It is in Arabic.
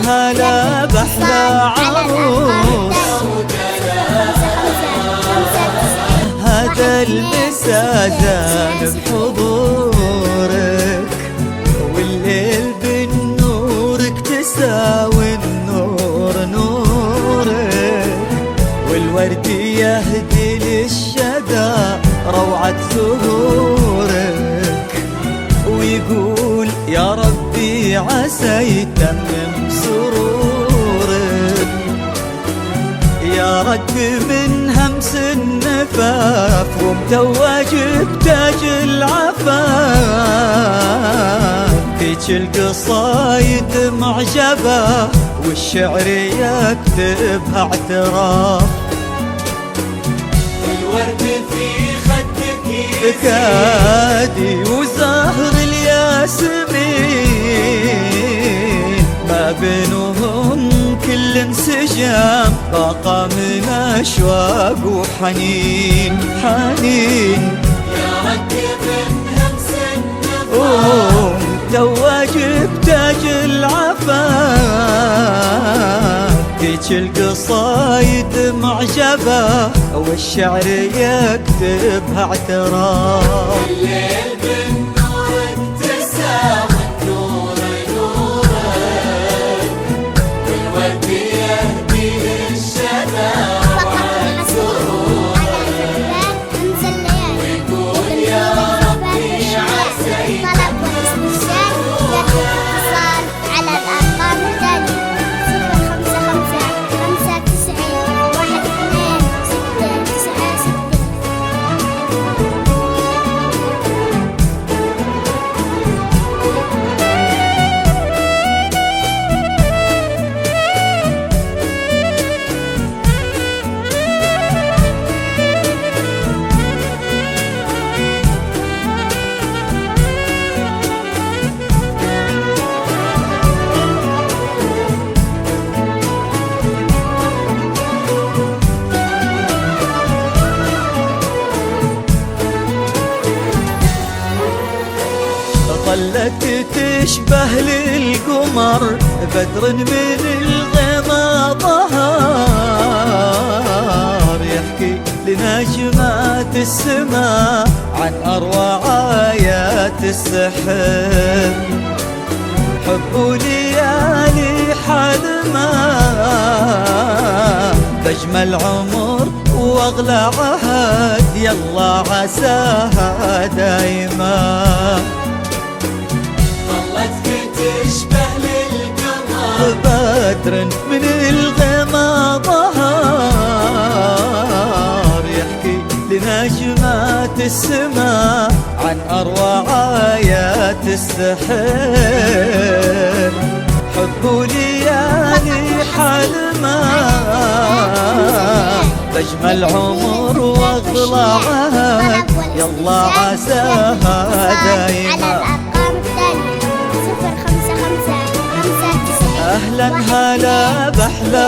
هلا بأحلى عروس، هذا المسا زان بحضورك، والليل بنورك تساوي النور نورك، والورد يهدي للشذا روعة ثغورك، ويقول يا ربي عسى يتمم سرورك، يا رد من همس النفاف ومتوج بتاج العفاف، فيك القصايد معجبة والشعر يكتبها اعتراف، الورد في خدك كادي وزهر الياسمين، ما بينهم كل انسجام باقى من أشواق وحنين حنين، يا رد من همس النفاق متوج بتاج العفاف، فيك القصايد معجبة والشعر يكتبها اعتراف، الليل بنورك تساوي النور نورك، والورد يهدي للشذا روعة سرورك، ويقول يا ربي عسى يتمم سرورك. على الأرقام التالية 05 ظلت تشبه للقمر بدر من الغما ظهر، يحكي لنجمات السماء عن أروع آيات السحر، حب ليالي حلمة بجمل عمر واغلى عهد، يلا عساها دايما ظلت تشبه للقمر بدر من الغما ظهر، يحكي لنجمات السماء عن أروع آيات السحر، حب ليالي حلمة بجمل عمر واغلى عهد، يلا عساها دايما. أهلا هلا بأحلى